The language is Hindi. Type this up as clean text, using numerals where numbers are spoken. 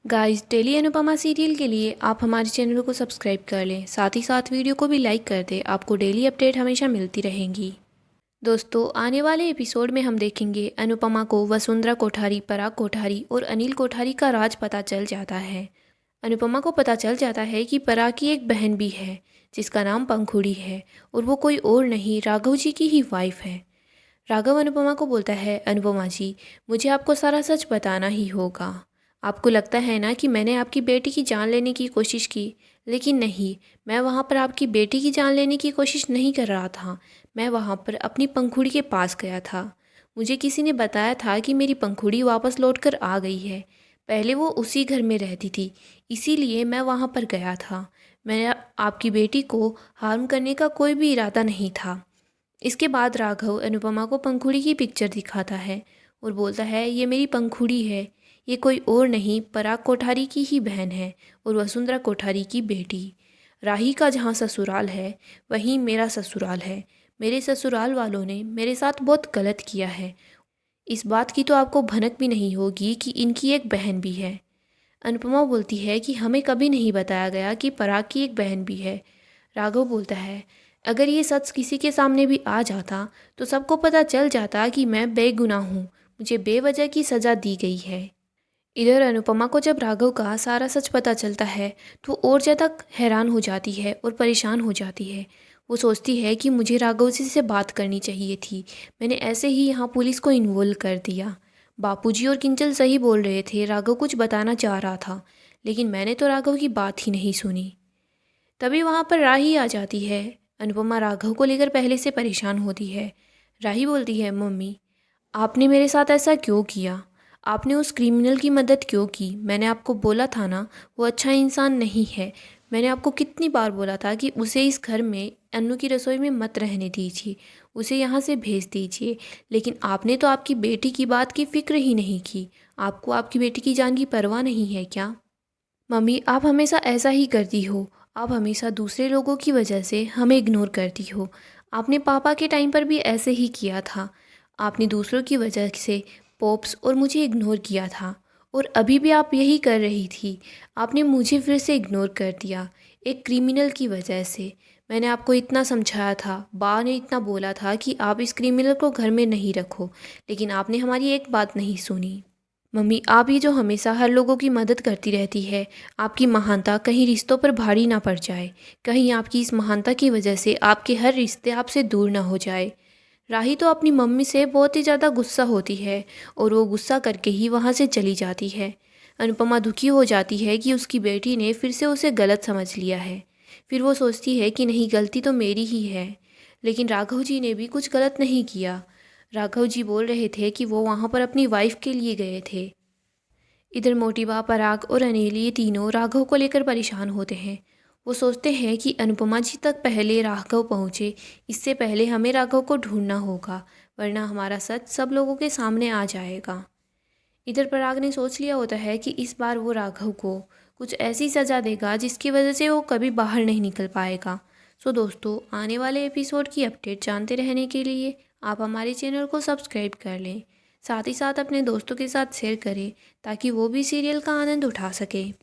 गाइस, डेली अनुपमा सीरियल के लिए आप हमारे चैनल को सब्सक्राइब कर लें। साथ ही साथ वीडियो को भी लाइक कर दें। आपको डेली अपडेट हमेशा मिलती रहेंगी। दोस्तों, आने वाले एपिसोड में हम देखेंगे अनुपमा को वसुंधरा कोठारी, पराग कोठारी और अनिल कोठारी का राज पता चल जाता है। अनुपमा को पता चल जाता है कि पराग की एक बहन भी है जिसका नाम पंखुड़ी है और वो कोई और नहीं, राघव जी की ही वाइफ है। राघव अनुपमा को बोलता है, अनुपमा जी, मुझे आपको सारा सच बताना ही होगा। आपको लगता है ना कि मैंने आपकी बेटी की जान लेने की कोशिश की, लेकिन नहीं, मैं वहाँ पर आपकी बेटी की जान लेने की कोशिश नहीं कर रहा था। मैं वहाँ पर अपनी पंखुड़ी के पास गया था। मुझे किसी ने बताया था कि मेरी पंखुड़ी वापस लौट कर आ गई है। पहले वो उसी घर में रहती थी, इसीलिए मैं वहाँ पर गया था। मेरा आपकी बेटी को हार्म करने का कोई भी इरादा नहीं था। इसके बाद राघव अनुपमा को पंखुड़ी की पिक्चर दिखाता है और बोलता है, ये मेरी पंखुड़ी है, ये कोई और नहीं, पराग कोठारी की ही बहन है और वसुंधरा कोठारी की बेटी। राही का जहाँ ससुराल है वहीं मेरा ससुराल है। मेरे ससुराल वालों ने मेरे साथ बहुत गलत किया है। इस बात की तो आपको भनक भी नहीं होगी कि इनकी एक बहन भी है। अनुपमा बोलती है कि हमें कभी नहीं बताया गया कि पराग की एक बहन भी है। राघव बोलता है, अगर ये सच किसी के सामने भी आ जाता तो सबको पता चल जाता कि मैं बेगुनाह हूँ, मुझे बेवजह की सज़ा दी गई है। इधर अनुपमा को जब राघव का सारा सच पता चलता है तो और ज़्यादा हैरान हो जाती है और परेशान हो जाती है। वो सोचती है कि मुझे राघव जी से बात करनी चाहिए थी, मैंने ऐसे ही यहाँ पुलिस को इन्वॉल्व कर दिया। बापूजी और किंचल सही बोल रहे थे, राघव कुछ बताना चाह रहा था, लेकिन मैंने तो राघव की बात ही नहीं सुनी। तभी वहाँ पर राही आ जाती है। अनुपमा राघव को लेकर पहले से परेशान होती है। राही बोलती है, मम्मी, आपने मेरे साथ ऐसा क्यों किया? आपने उस क्रिमिनल की मदद क्यों की? मैंने आपको बोला था ना, वो अच्छा इंसान नहीं है। मैंने आपको कितनी बार बोला था कि उसे इस घर में अन्नू की रसोई में मत रहने दीजिए, उसे यहाँ से भेज दीजिए, लेकिन आपने तो आपकी बेटी की बात की फिक्र ही नहीं की। आपको आपकी बेटी की जान की परवाह नहीं है क्या? मम्मी, आप हमेशा ऐसा ही करती हो। आप हमेशा दूसरे लोगों की वजह से हमें इग्नोर करती हो। आपने पापा के टाइम पर भी ऐसे ही किया था। आपने दूसरों की वजह से पॉप्स और मुझे इग्नोर किया था, और अभी भी आप यही कर रही थी। आपने मुझे फिर से इग्नोर कर दिया, एक क्रिमिनल की वजह से। मैंने आपको इतना समझाया था, बा ने इतना बोला था कि आप इस क्रिमिनल को घर में नहीं रखो, लेकिन आपने हमारी एक बात नहीं सुनी। मम्मी, आप ये जो हमेशा हर लोगों की मदद करती रहती है, आपकी महानता कहीं रिश्तों पर भारी ना पड़ जाए। कहीं आपकी इस महानता की वजह से आपके हर रिश्ते आपसे दूर ना हो जाए। राही तो अपनी मम्मी से बहुत ही ज़्यादा गुस्सा होती है और वो गुस्सा करके ही वहाँ से चली जाती है। अनुपमा दुखी हो जाती है कि उसकी बेटी ने फिर से उसे गलत समझ लिया है। फिर वो सोचती है कि नहीं, गलती तो मेरी ही है, लेकिन राघव जी ने भी कुछ गलत नहीं किया। राघव जी बोल रहे थे कि वो वहाँ पर अपनी वाइफ के लिए गए थे। इधर मोटिवा, पराग और अनिल ये तीनों राघव को लेकर परेशान होते हैं। वो सोचते हैं कि अनुपमा जी तक पहले राघव पहुँचे, इससे पहले हमें राघव को ढूंढना होगा, वरना हमारा सच सब लोगों के सामने आ जाएगा। इधर पराग ने सोच लिया होता है कि इस बार वो राघव को कुछ ऐसी सज़ा देगा जिसकी वजह से वो कभी बाहर नहीं निकल पाएगा। सो दोस्तों, आने वाले एपिसोड की अपडेट जानते रहने के लिए आप हमारे चैनल को सब्सक्राइब कर लें। साथ ही साथ अपने दोस्तों के साथ शेयर करें ताकि वो भी सीरियल का आनंद उठा सकें।